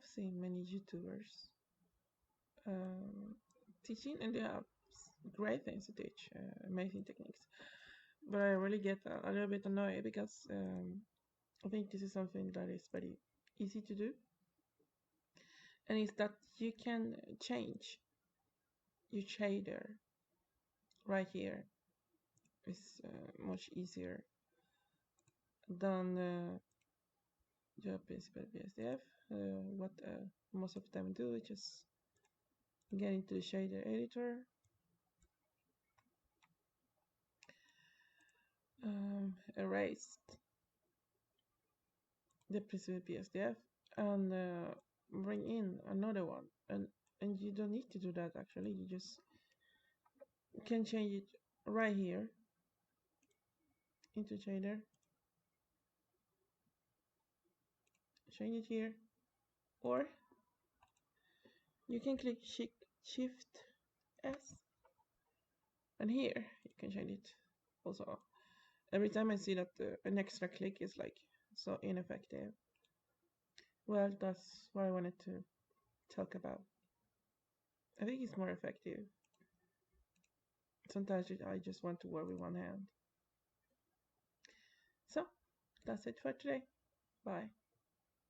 have seen many YouTubers teaching, and they have great things to teach, amazing techniques. But I really get a little bit annoyed because I think this is something that is very easy to do, and it's that you can change your shader right here. It's much easier than the principal BSDF. What most of them do is just get into the shader editor, erase the principal BSDF, and bring in another one. And you don't need to do that actually. You just can change it right here into shader. Change it here, or you can click Shift S, and here you can change it also. Every time I see that an extra click is like so ineffective. Well, that's what I wanted to talk about. I think it's more effective. Sometimes I just want to work with one hand. So, that's it for today. Bye.